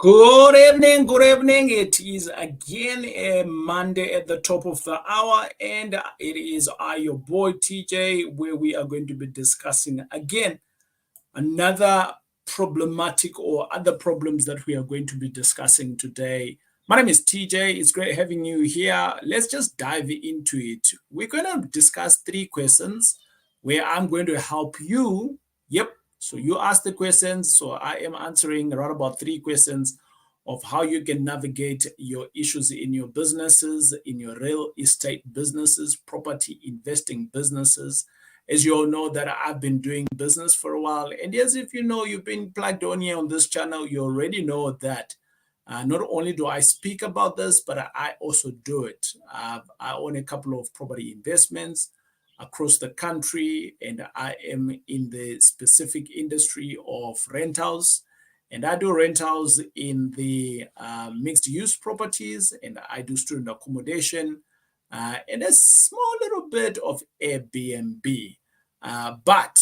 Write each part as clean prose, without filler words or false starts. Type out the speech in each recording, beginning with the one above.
Good evening, good evening. It is again a Monday at the top of the hour, and it is your boy TJ, where we are going to be discussing again another problematic or other problems that we are going to be discussing today. My name is TJ. It's great having you here. Let's just dive into it. We're going to discuss three questions where I'm going to help you. Yep. So you ask the questions. So I am answering around about three questions of how you can navigate your issues in your businesses, in your real estate businesses, property investing businesses. As you all know that I've been doing business for a while. And as if you know, you've been plugged on here on this channel, you already know that not only do I speak about this, but I also do it. I own a couple of property investments across the country, and I am in the specific industry of rentals. And I do rentals in the mixed use properties, and I do student accommodation, and a small little bit of Airbnb. But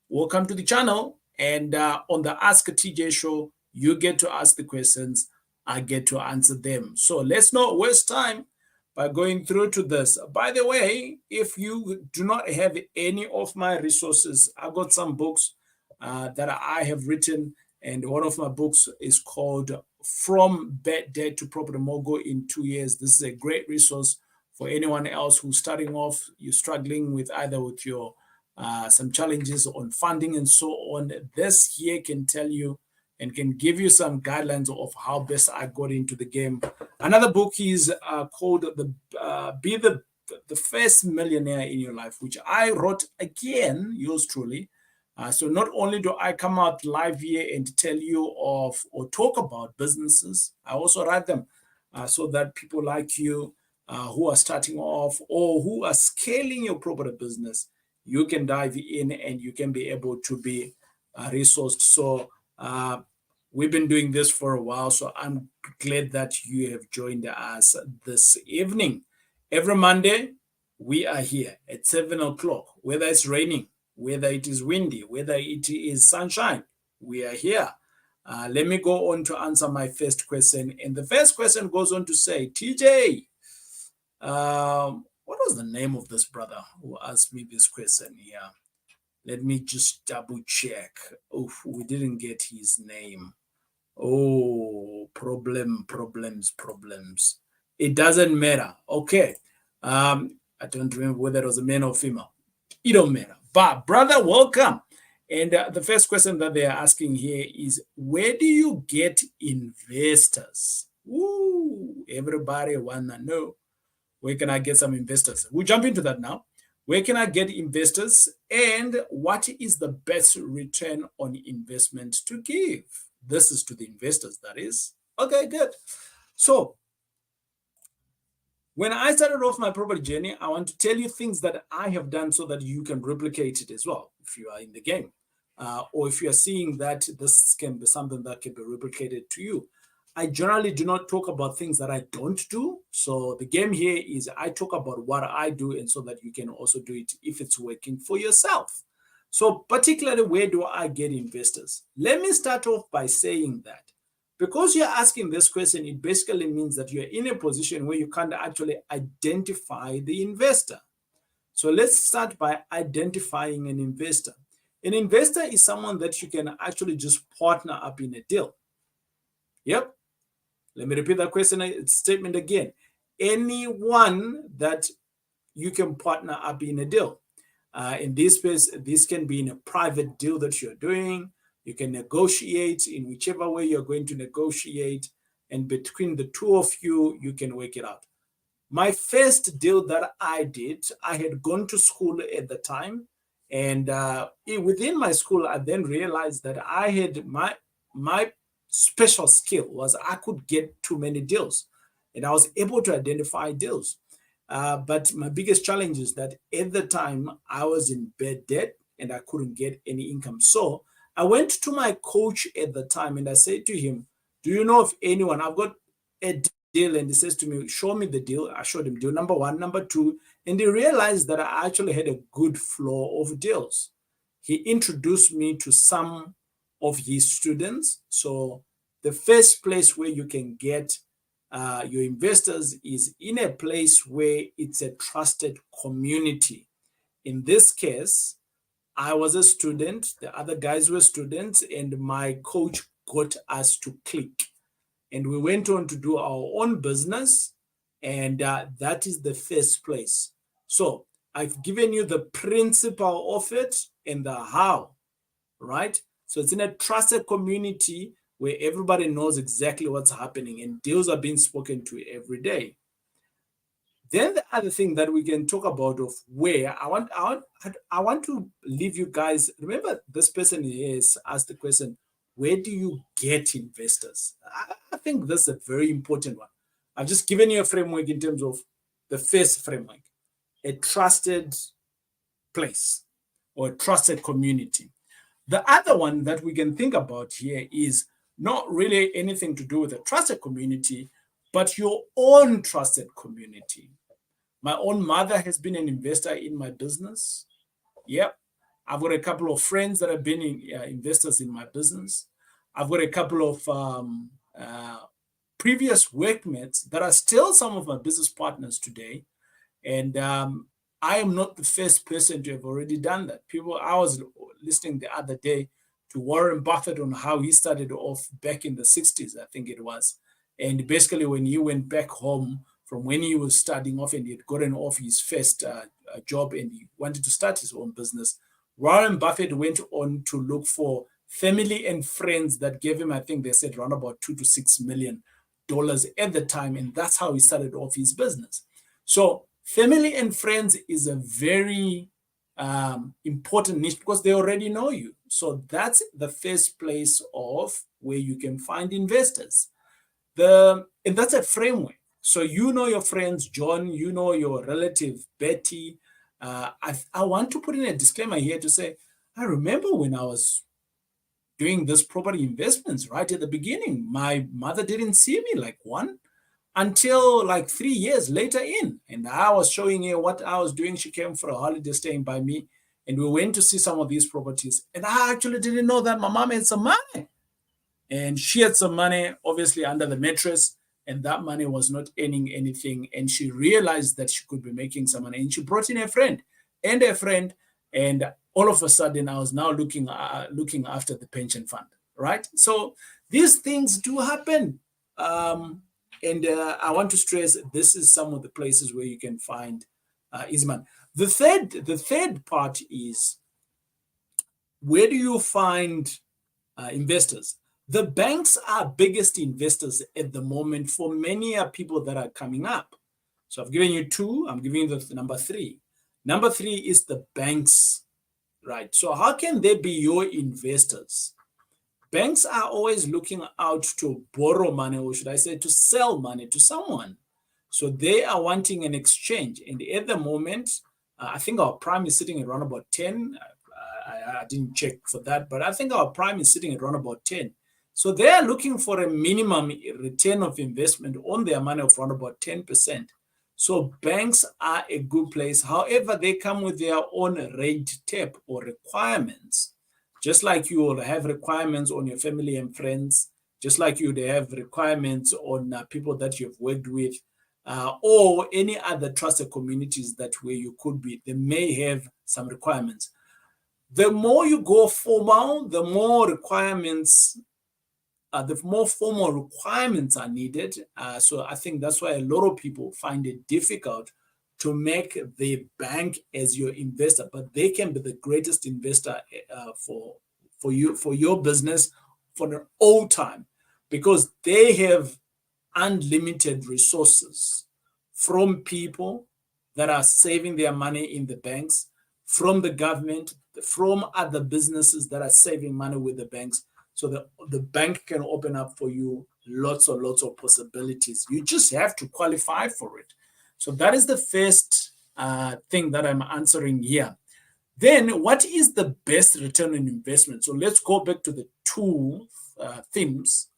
welcome to the channel. And on the Ask TJ show, you get to ask the questions, I get to answer them. So let's not waste time by going through to this. By the way, if you do not have any of my resources, I've got some books that I have written. And one of my books is called From Bad Debt to Property Mogul in 2 Years. This is a great resource for anyone else who's starting off, you're struggling with either with your some challenges on funding and so on. This here can tell you and can give you some guidelines of how best I got into the game. Another book is called Be the First Millionaire in Your Life, which I wrote again, yours truly. So not only do I come out live here and tell you of or talk about businesses, I also write them so that people like you who are starting off or who are scaling your property business, you can dive in and you can be able to be resourced. So we've been doing this for a while, so I'm glad that you have joined us this evening. Every Monday, we are here at 7 o'clock, whether it's raining, whether it is windy, whether it is sunshine, we are here. Let me go on to answer my first question. And the first question goes on to say, TJ, what was the name of this brother who asked me this question here? Let me just double check. Oh, we didn't get his name. Oh, problems. It doesn't matter. Okay. I don't remember whether it was a man or female. It don't matter. But brother, welcome. And the first question that they are asking here is, where do you get investors? Ooh, everybody wanna know. Where can I get some investors? We'll jump into that now. Where can I get investors? And what is the best return on investment to give? This is to the investors, that is. Okay, good. So when I started off my property journey, I want to tell you things that I have done so that you can replicate it as well if you are in the game. Or if you are seeing that this can be something that can be replicated to you. I generally do not talk about things that I don't do. So the game here is I talk about what I do and so that you can also do it if it's working for yourself. So particularly, where do I get investors? Let me start off by saying that because you're asking this question, it basically means that you're in a position where you can't actually identify the investor. So let's start by identifying an investor. An investor is someone that you can actually just partner up in a deal. Yep. Let me repeat that statement again. Anyone that you can partner up in a deal. In this case, this can be in a private deal that you're doing. You can negotiate in whichever way you're going to negotiate. And between the two of you, you can work it out. My first deal that I did, I had gone to school at the time. And within my school, I then realized that I had my special skill was I could get too many deals. And I was able to identify deals. But my biggest challenge is that at the time I was in bad debt and I couldn't get any income. So I went to my coach at the time and I said to him, do you know of anyone? I've got a deal. And he says to me, show me the deal. I showed him deal number one, number two. And he realized that I actually had a good flow of deals. He introduced me to some of his students. So the first place where you can get your investors is in a place where it's a trusted community. In this case, I was a student, the other guys were students, and my coach got us to click. And we went on to do our own business, and that is the first place. So I've given you the principle of it and the how, right? So it's in a trusted community where everybody knows exactly what's happening and deals are being spoken to every day. Then the other thing that we can talk about of where I want to leave you guys. Remember, this person has asked the question, where do you get investors? I think that's a very important one. I've just given you a framework in terms of the first framework, a trusted place or a trusted community. The other one that we can think about here is not really anything to do with a trusted community, but your own trusted community. My own mother has been an investor in my business. Yep. I've got a couple of friends that have been investors in my business. I've got a couple of previous workmates that are still some of my business partners today. And I am not the first person to have already done that. I was listening the other day to Warren Buffett on how he started off back in the 60s, I think it was. And basically, when he went back home from when he was starting off and he had gotten off his first job and he wanted to start his own business, Warren Buffett went on to look for family and friends that gave him, I think they said, around about $2 to $6 million at the time. And that's how he started off his business. So family and friends is a very important niche because they already know you. So that's the first place of where you can find investors. And that's a framework. So you know your friends, John, you know your relative, Betty. I want to put in a disclaimer here to say, I remember when I was doing this property investments right at the beginning, my mother didn't see me like one until like 3 years later in. And I was showing her what I was doing. She came for a holiday staying by me. And we went to see some of these properties. And I actually didn't know that my mom had some money. And she had some money, obviously, under the mattress. And that money was not earning anything. And she realized that she could be making some money. And she brought in a friend. And all of a sudden, I was now looking after the pension fund, right? So these things do happen. And I want to stress this is some of the places where you can find easy money. The third part is, where do you find investors? The banks are biggest investors at the moment for many people that are coming up. So I've given you two. I'm giving you the number three. Number three is the banks, right? So how can they be your investors? Banks are always looking out to borrow money, or should I say to sell money to someone. So they are wanting an exchange. And at the moment, I think our prime is sitting at around about 10. I didn't check for that, but I think our prime is sitting at around about 10. So they are looking for a minimum return of investment on their money of around about 10%. So banks are a good place. However, they come with their own red tape or requirements. Just like you will have requirements on your family and friends, just like you would have requirements on people that you've worked with, or any other trusted communities that where you could be, they may have some requirements. The more you go formal, the more formal requirements are needed. So I think that's why a lot of people find it difficult to make the bank as your investor, but they can be the greatest investor for your business for the old time, because they have unlimited resources from people that are saving their money in the banks, from the government, from other businesses that are saving money with the banks. So the bank can open up for you lots of possibilities. You just have to qualify for it. So that is the first thing that I'm answering here. Then what is the best return on investment? So let's go back to the two themes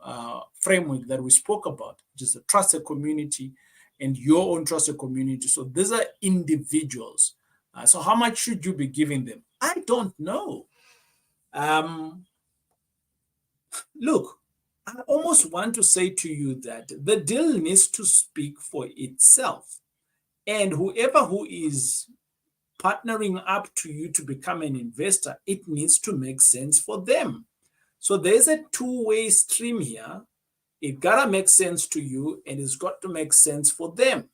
framework that we spoke about, which is the trusted community and your own trusted community. So these are individuals. So how much should you be giving them? I don't know. Look, I almost want to say to you that the deal needs to speak for itself. And whoever who is partnering up to you to become an investor, it needs to make sense for them. So there's a two-way stream here. It gotta make sense to you, and it's got to make sense for them.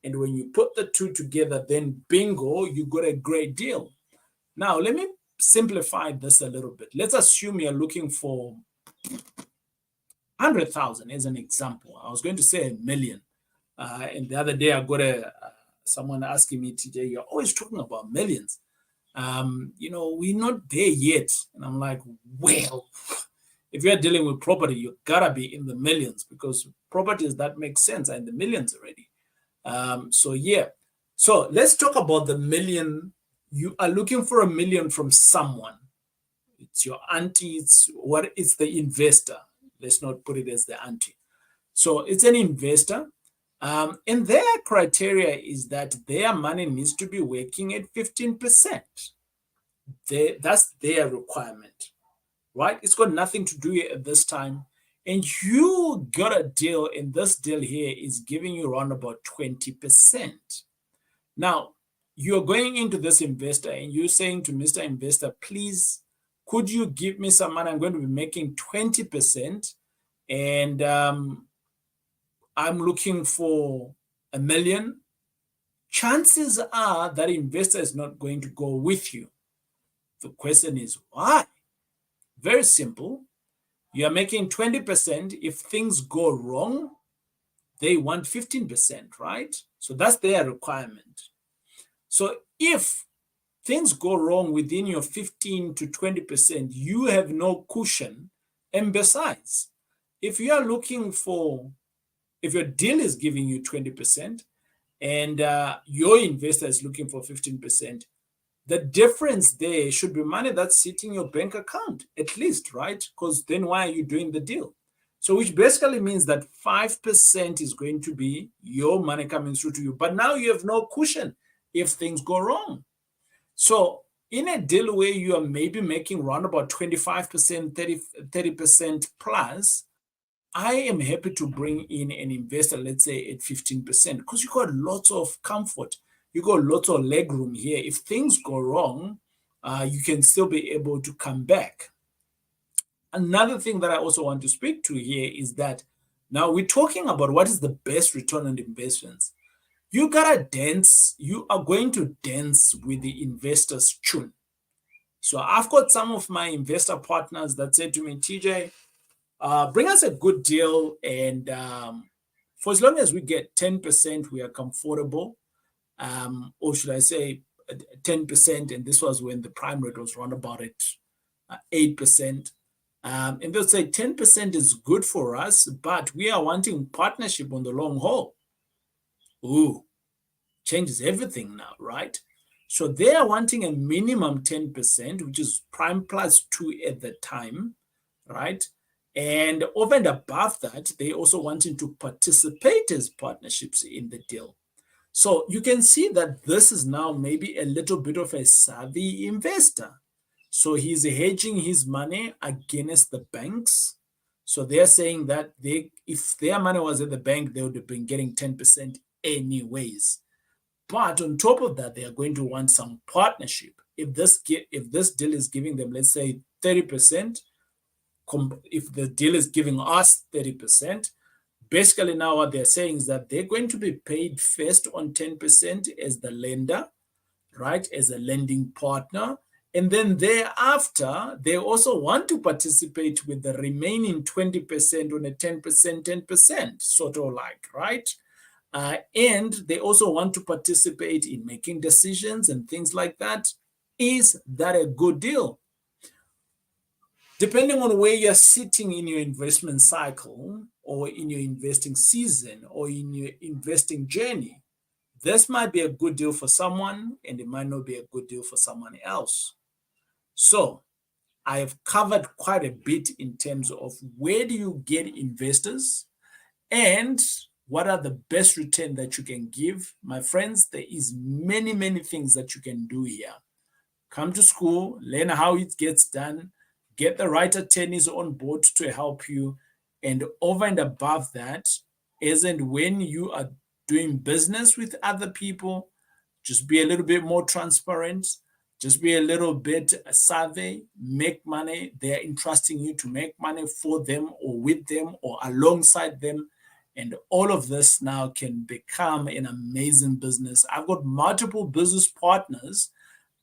And when you put the two together, then bingo, you got a great deal. Now, let me simplify this a little bit. Let's assume you're looking for 100,000 as an example. I was going to say a million. And the other day I got someone asking me, TJ, you're always talking about millions. We're not there yet. And I'm like, well, if you're dealing with property, you gotta be in the millions, because properties that make sense are in the millions already. So let's talk about the million. You are looking for a million from someone. It's your auntie, it's the investor. Let's not put it as the auntie. So it's an investor. And their criteria is that their money needs to be working at 15%. That's their requirement, right? It's got nothing to do at this time. And you got a deal, and this deal here is giving you around about 20%. Now, you're going into this investor and you're saying to Mr. Investor, please, could you give me some money? I'm going to be making 20%. And I'm looking for $1 million. Chances are that investor is not going to go with you. The question is why? Very simple. You are making 20%. If things go wrong, they want 15%, right? So that's their requirement. So if things go wrong within your 15 to 20%, you have no cushion. And besides, if your deal is giving you 20% and your investor is looking for 15%, the difference there should be money that's sitting in your bank account, at least, right? Because then why are you doing the deal? So which basically means that 5% is going to be your money coming through to you. But now you have no cushion if things go wrong. So in a deal where you are maybe making around about 25%, 30% plus, I am happy to bring in an investor, let's say at 15%, because you got lots of comfort. You got lots of leg room here. If things go wrong, you can still be able to come back. Another thing that I also want to speak to here is that now we're talking about what is the best return on investments. You are going to dance with the investor's tune. So I've got some of my investor partners that said to me, TJ, bring us a good deal, and for as long as we get 10%, we are comfortable. Or should I say 10%, and this was when the prime rate was around about at 8%. And they'll say 10% is good for us, but we are wanting partnership on the long haul. Ooh, changes everything now, right? So they are wanting a minimum 10%, which is prime plus 2 at the time, right? And over and above that, they also wanting to participate as partnerships in the deal. So you can see that this is now maybe a little bit of a savvy investor. So he's hedging his money against the banks. So they're saying that if their money was at the bank, they would have been getting 10% anyways. But on top of that, they are going to want some partnership. If this deal is giving them, let's say 30%, if the deal is giving us 30%, basically now what they're saying is that they're going to be paid first on 10% as the lender, right, as a lending partner. And then thereafter, they also want to participate with the remaining 20% on a 10%, sort of like, right? And they also want to participate in making decisions and things like that. Is that a good deal? Depending on where you're sitting in your investment cycle or in your investing season or in your investing journey, this might be a good deal for someone and it might not be a good deal for someone else. So I have covered quite a bit in terms of where do you get investors and what are the best return that you can give. My friends, there is many things that you can do here. Come to school, learn how it gets done, get the right attorneys on board to help you, And over and above that, as and when you are doing business with other people, just be a little bit more transparent. Just be a little bit savvy, make money. They're entrusting you to make money for them or with them or alongside them. And all of this now can become an amazing business. I've got multiple business partners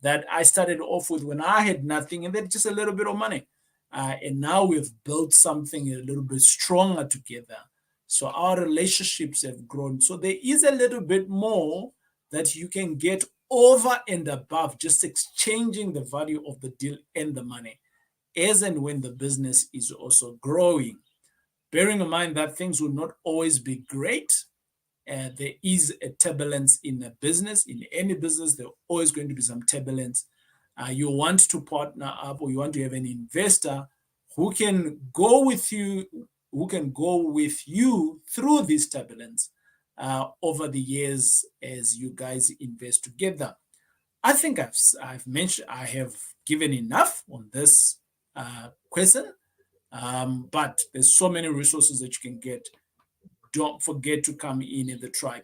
that I started off with when I had nothing and then just a little bit of money. And now we've built something a little bit stronger together. So our relationships have grown. So there is a little bit more that you can get over and above just exchanging the value of the deal and the money as and when the business is also growing. Bearing in mind that things will not always be great. There is a turbulence in a business. In any business, there's always going to be some turbulence. You want to partner up or you want to have an investor who can go with you, through this turbulence over the years as you guys invest together. I think I've mentioned, I have given enough on this question, but there's so many resources that you can get. Don't forget to come in the tribe.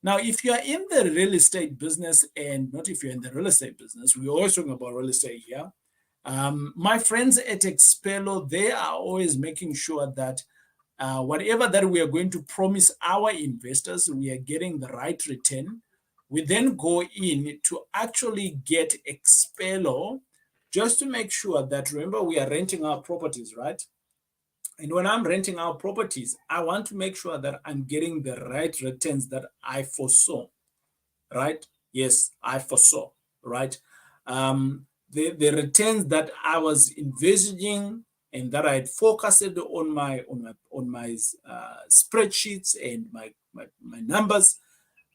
Now, if you're in the real estate business, and not if you're in the real estate business, we're always talking about real estate here. My friends at Expelo, they are always making sure that whatever that we are going to promise our investors, we are getting the right return. We then go in to actually get Expelo just to make sure that, remember, we are renting our properties, right? And when I'm renting out properties, I want to make sure that I'm getting the right returns that I foresaw, right? Yes, I foresaw, right? The returns that I was envisaging and that I had focused on my spreadsheets and my numbers,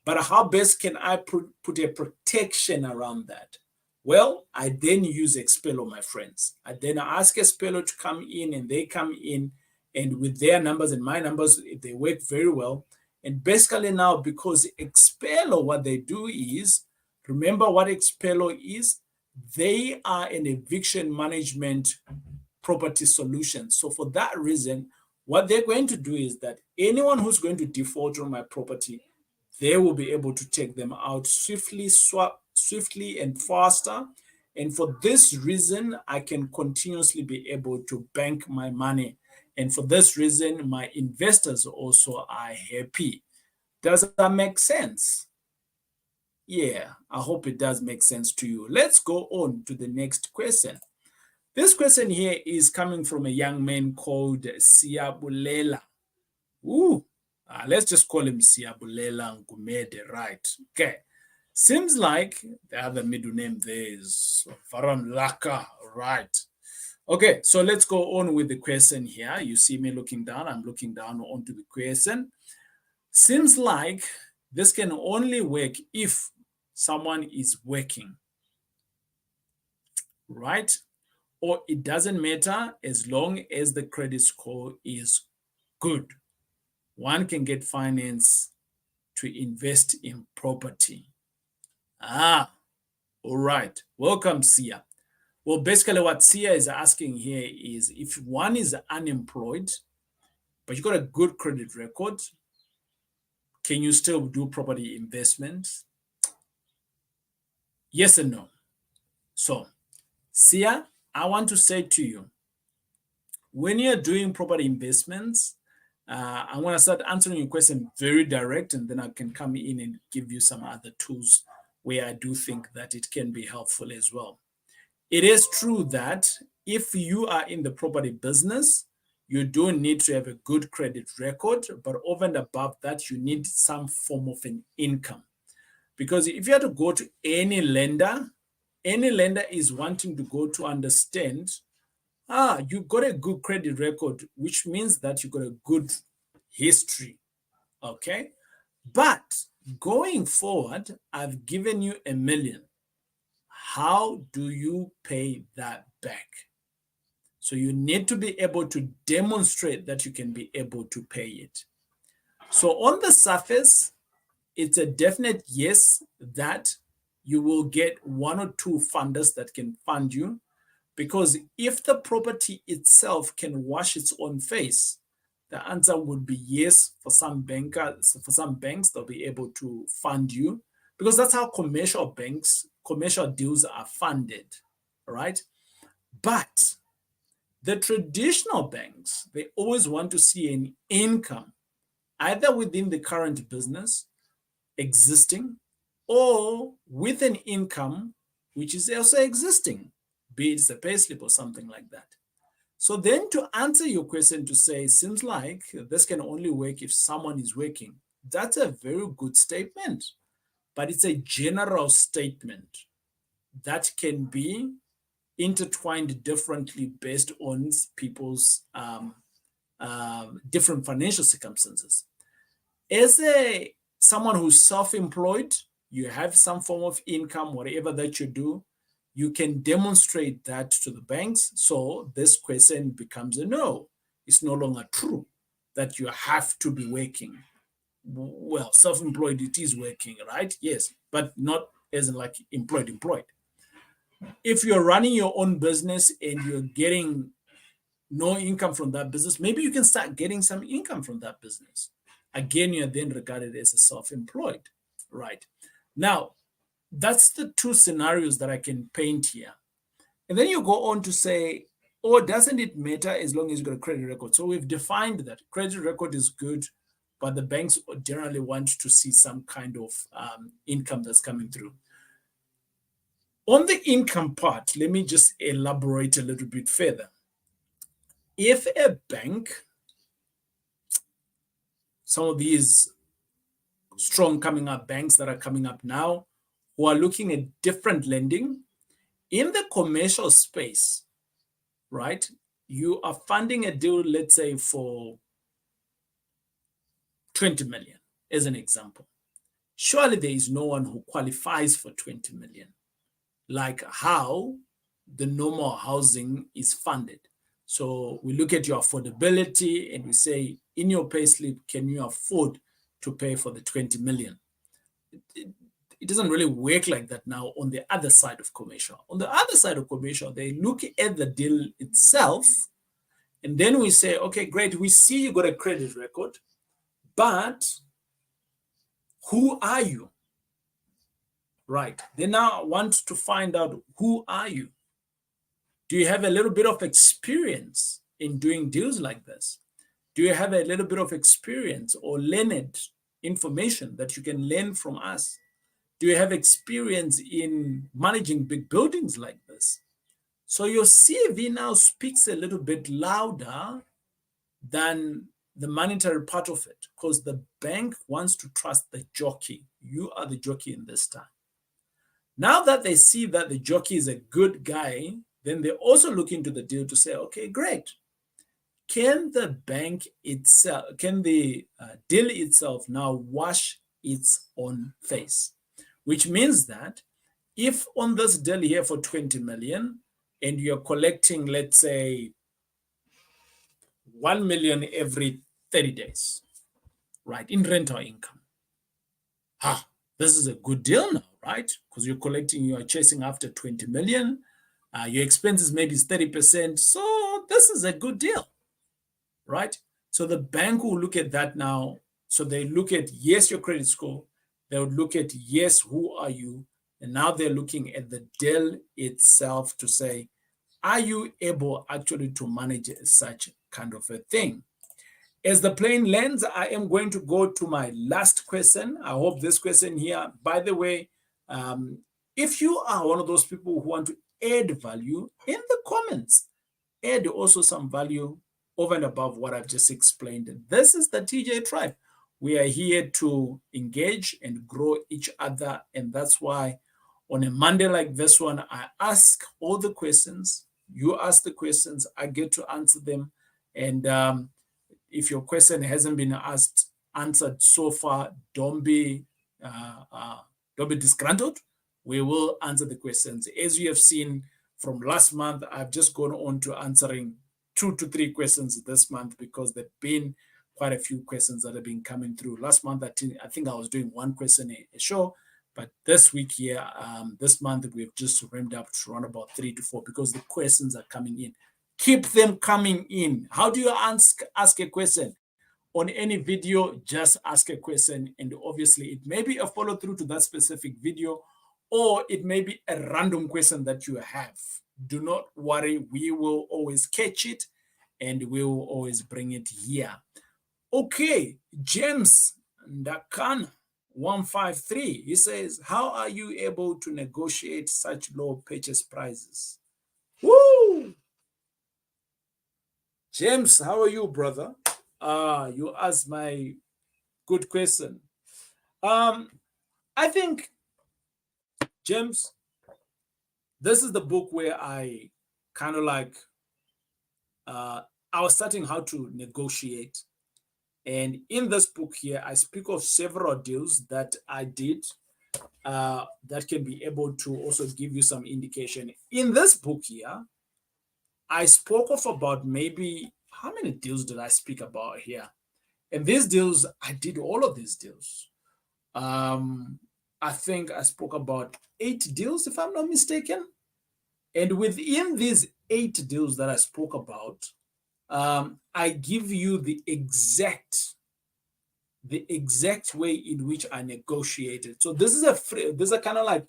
but how best can I put a protection around that? Well, I then use Expelo, my friends. I then ask Expelo to come in, and they come in, and with their numbers and my numbers, they work very well. And basically now, because Expelo, what they do is, remember what Expelo is? They are an eviction management property solution. So for that reason, what they're going to do is that anyone who's going to default on my property, they will be able to take them out swiftly and faster. And for this reason, I can continuously be able to bank my money. And for this reason, my investors also are happy. Does that make sense? Yeah, I hope it does make sense to you. Let's go on to the next question. This question here is coming from a young man called Siyabulela. Ooh, let's just call him Siyabulela Ngumede, right? Okay. Seems like the other middle name there is Varam Laka, right? Okay, so let's go on with the question here. You see me looking down. I'm looking down onto the question. Seems like this can only work if someone is working, right? Or it doesn't matter as long as the credit score is good. One can get finance to invest in property. All right. Welcome, Sia. Well, basically what Sia is asking here is if one is unemployed, but you got a good credit record, can you still do property investments? Yes and no. So, Sia, I want to say to you, when you're doing property investments, I'm going to start answering your question very direct, and then I can come in and give you some other tools where I do think that it can be helpful as well. It is true that if you are in the property business, you do need to have a good credit record, but over and above that, you need some form of an income. Because if you have to go to any lender is wanting to go to understand, you got a good credit record, which means that you got a good history, okay? But going forward, I've given you $1 million. How do you pay that back? So you need to be able to demonstrate that you can be able to pay it. So on the surface, it's a definite yes that you will get one or two funders that can fund you, because if the property itself can wash its own face, The answer would be yes. For some bankers, for some banks, they'll be able to fund you because that's how commercial deals are funded, right? But the traditional banks, they always want to see an income either within the current business existing or with an income which is also existing, be it a payslip or something like that. So then to answer your question, to say, seems like this can only work if someone is working, that's a very good statement, but it's a general statement that can be intertwined differently based on people's different financial circumstances. As someone who's self-employed, you have some form of income, whatever that you do, you can demonstrate that to the banks. So this question becomes a no. It's no longer true that you have to be working. Well, self-employed, it is working, right? Yes, but not as in like employed. If you're running your own business and you're getting no income from that business, maybe you can start getting some income from that business. Again, you're then regarded as a self-employed, right? Now, that's the two scenarios that I can paint here. And then you go on to say, oh, doesn't it matter as long as you've got a credit record? So we've defined that credit record is good, but the banks generally want to see some kind of income that's coming through. On the income part, let me just elaborate a little bit further. If a bank, some of these strong coming up banks that are coming up now, who are looking at different lending in the commercial space, right? You are funding a deal, let's say for 20 million, as an example. Surely there is no one who qualifies for 20 million, like how the normal housing is funded. So we look at your affordability and we say, in your payslip, can you afford to pay for the 20 million? It doesn't really work like that now on the other side of commercial. On the other side of commercial, they look at the deal itself, and then we say, okay, great, we see you got a credit record, but who are you? Right. They now want to find out, who are you? Do you have a little bit of experience in doing deals like this? Do you have a little bit of experience or learned information that you can learn from us? Do you have experience in managing big buildings like this? So your CV now speaks a little bit louder than the monetary part of it, because the bank wants to trust the jockey. You are the jockey in this time. Now that they see that the jockey is a good guy, then they also look into the deal to say, okay, great. Can the bank itself, can the deal itself now wash its own face? Which means that if on this deal here for 20 million and you're collecting, let's say, 1 million every 30 days, right, in rental income, this is a good deal now, right? Because you're collecting, you are chasing after 20 million, your expenses maybe is 30%, so this is a good deal, right? So the bank will look at that now. So they look at, yes, your credit score. They would look at, yes, who are you? And now they're looking at the deal itself to say, are you able actually to manage such kind of a thing? As the plane lands, I am going to go to my last question. I hope this question here, by the way, if you are one of those people who want to add value in the comments, add also some value over and above what I've just explained. This is the TJ Tribe. We are here to engage and grow each other. And that's why on a Monday like this one, I ask all the questions. You ask the questions, I get to answer them. And if your question hasn't been answered so far, don't be disgruntled. We will answer the questions. As you have seen from last month, I've just gone on to answering 2 to 3 questions this month because there've been quite a few questions that have been coming through. Last month, I think I was doing 1 question a show, but this week here, this month, we've just ramped up to around about 3 to 4 because the questions are coming in. Keep them coming in. How do you ask a question? on any video, just ask a question. And obviously, it may be a follow through to that specific video, or it may be a random question that you have. Do not worry. We will always catch it and we will always bring it here. Okay, James Ndakan 153, he says, how are you able to negotiate such low purchase prices? Woo! James, how are you, brother? You asked my good question. I think, James, this is the book where I kind of like, I was starting how to negotiate. And in this book here, I speak of several deals that I did that can be able to also give you some indication. In this book here, I spoke of about maybe, how many deals did I speak about here? And these deals, I did all of these deals. I think I spoke about 8 deals, if I'm not mistaken. And within these 8 deals that I spoke about, I give you the exact way in which I negotiated. So this is a kind of like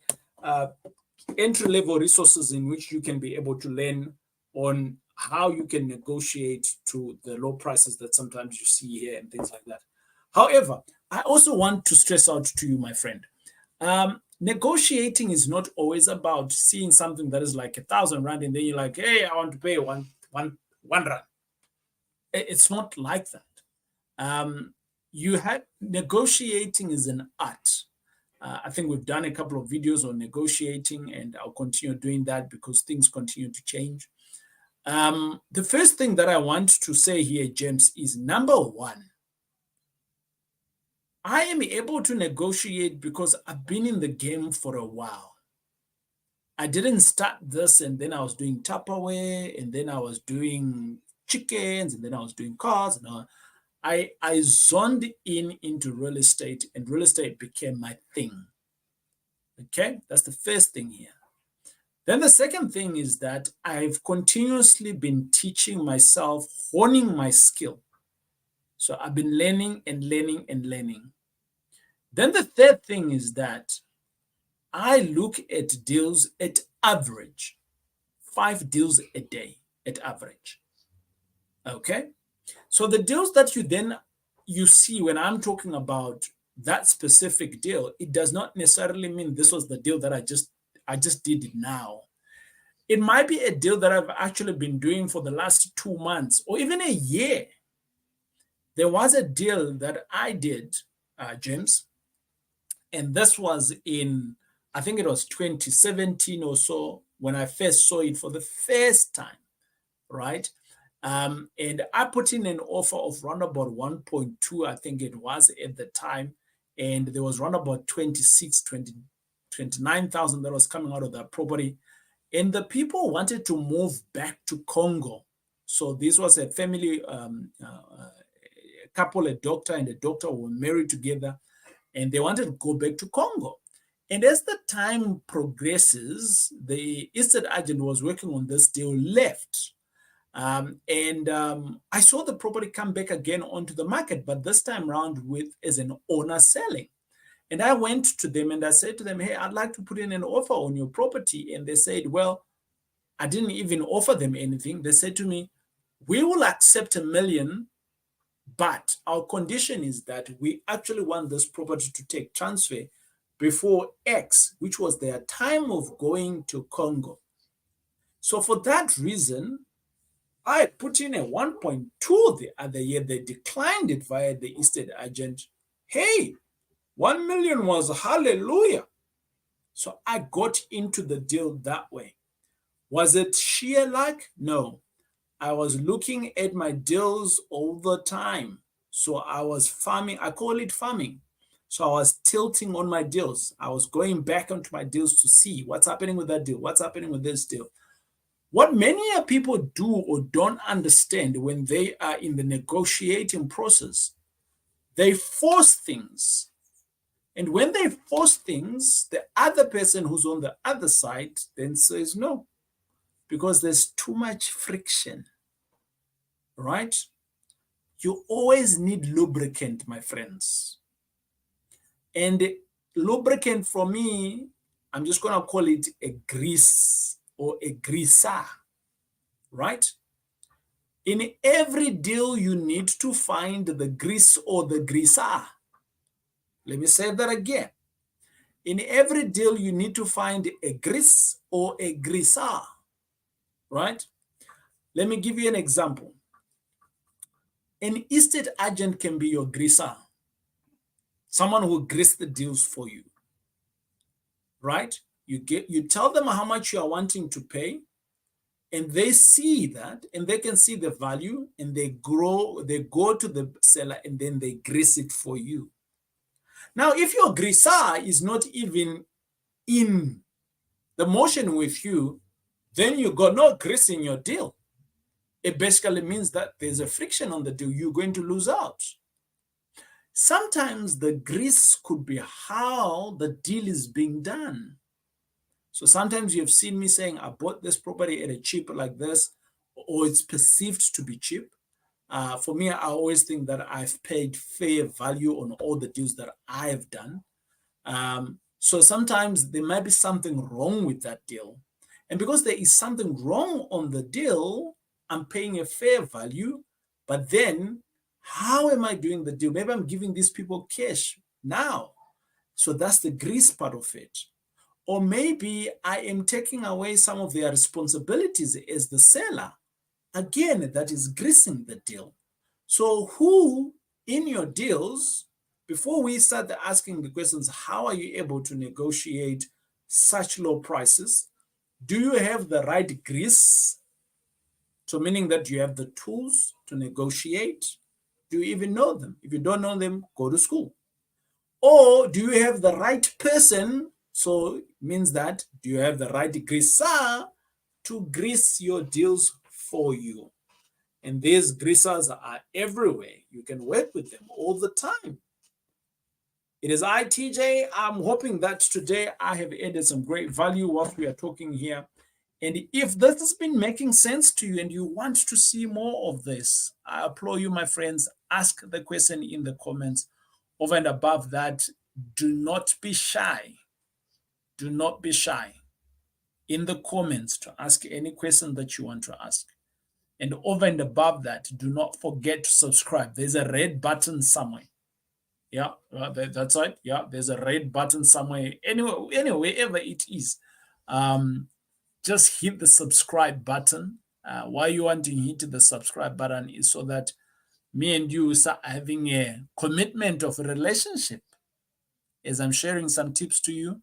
entry-level resources in which you can be able to learn on how you can negotiate to the low prices that sometimes you see here and things like that. However, I also want to stress out to you, my friend, negotiating is not always about seeing something that is like 1,000 rand and then you're like, hey, I want to pay one rand. It's not like that. Negotiating is an art. I think we've done a couple of videos on negotiating, and I'll continue doing that because things continue to change. The first thing that I want to say here, James, is number one, I am able to negotiate because I've been in the game for a while. I didn't start this and then I was doing Tupperware and then I was doing chickens and then I was doing cars. And I zoned into real estate, and real estate became my thing. Okay, that's the first thing here. Then the second thing is that I've continuously been teaching myself, honing my skill. So I've been learning and learning and learning. Then the third thing is that I look at deals at average, 5 deals a day at average. Okay, so the deals that you see when I'm talking about that specific deal, it does not necessarily mean this was the deal that I just did it now. It might be a deal that I've actually been doing for the last 2 months or even a year. There was a deal that I did, James, and this was in, I think it was 2017 or so when I first saw it for the first time, right? And I put in an offer of around about 1.2, I think it was at the time. And there was around about 29,000 that was coming out of that property. And the people wanted to move back to Congo. So this was a family, a couple, a doctor and a doctor were married together, and they wanted to go back to Congo. And as the time progresses, the estate agent was working on this deal left. I saw the property come back again onto the market, but this time around as an owner selling. And I went to them and I said to them, hey, I'd like to put in an offer on your property. And they said, well, I didn't even offer them anything. They said to me, we will accept 1 million, but our condition is that we actually want this property to take transfer before X, which was their time of going to Congo. So for that reason, I put in a 1.2 the other year. They declined it via the estate agent. Hey, 1 million was hallelujah. So I got into the deal that way. Was it sheer luck? No. I was looking at my deals all the time. So I was farming. I call it farming. So I was tilting on my deals. I was going back onto my deals to see what's happening with that deal, what's happening with this deal. What many people do or don't understand when they are in the negotiating process, they force things. And when they force things, the other person who's on the other side then says no, because there's too much friction, right? you always need lubricant, my friends. And lubricant for me, I'm just going to call it a grease or a greaser, right? In every deal, you need to find the grease or the greaser. Let me say that again. In every deal, you need to find a grease or a greaser, right? Let me give you an example. An estate agent can be your greaser, someone who grease the deals for you, right? You tell them how much you are wanting to pay, and they see that, and they can see the value, and they go to the seller, and then they grease it for you. Now, if your greaser is not even in the motion with you, then you got no grease in your deal. It basically means that there's a friction on the deal. You're going to lose out. Sometimes the grease could be how the deal is being done. So sometimes you've seen me saying, I bought this property at a cheap like this, or it's perceived to be cheap. For me, I always think that I've paid fair value on all the deals that I've done. So sometimes there might be something wrong with that deal. And because there is something wrong on the deal, I'm paying a fair value. But then how am I doing the deal? Maybe I'm giving these people cash now. So that's the grease part of it. Or maybe I am taking away some of their responsibilities as the seller. Again, that is greasing the deal. So who in your deals, before we start asking the questions, how are you able to negotiate such low prices? Do you have the right grease? So meaning that you have the tools to negotiate. Do you even know them? If you don't know them, go to school. Or do you have the right person? So it means that do you have the right greaser to grease your deals for you? And these greasers are everywhere. You can work with them all the time. It is I, TJ. I'm hoping that today I have added some great value whilst we are talking here. And if this has been making sense to you and you want to see more of this, I applaud you, my friends. Ask the question in the comments. Over and above that, do not be shy. Do not be shy in the comments to ask any question that you want to ask. And over and above that, do not forget to subscribe. There's a red button somewhere. Yeah, that's right. Yeah, there's a red button somewhere. Anyway, wherever it is, just hit the subscribe button. Why you want to hit the subscribe button is so that me and you start having a commitment of a relationship. As I'm sharing some tips to you,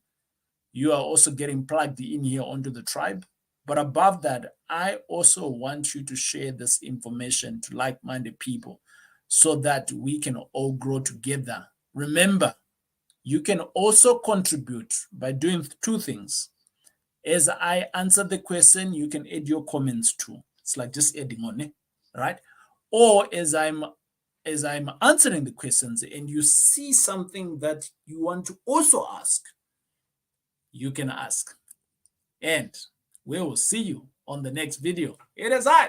you are also getting plugged in here onto the tribe. But above that, I also want you to share this information to like-minded people so that we can all grow together. Remember, you can also contribute by doing two things. As I answer the question, you can add your comments too. It's like just adding on it, right? Or as I'm answering the questions and you see something that you want to also ask, you can ask. And we will see you on the next video. It is I,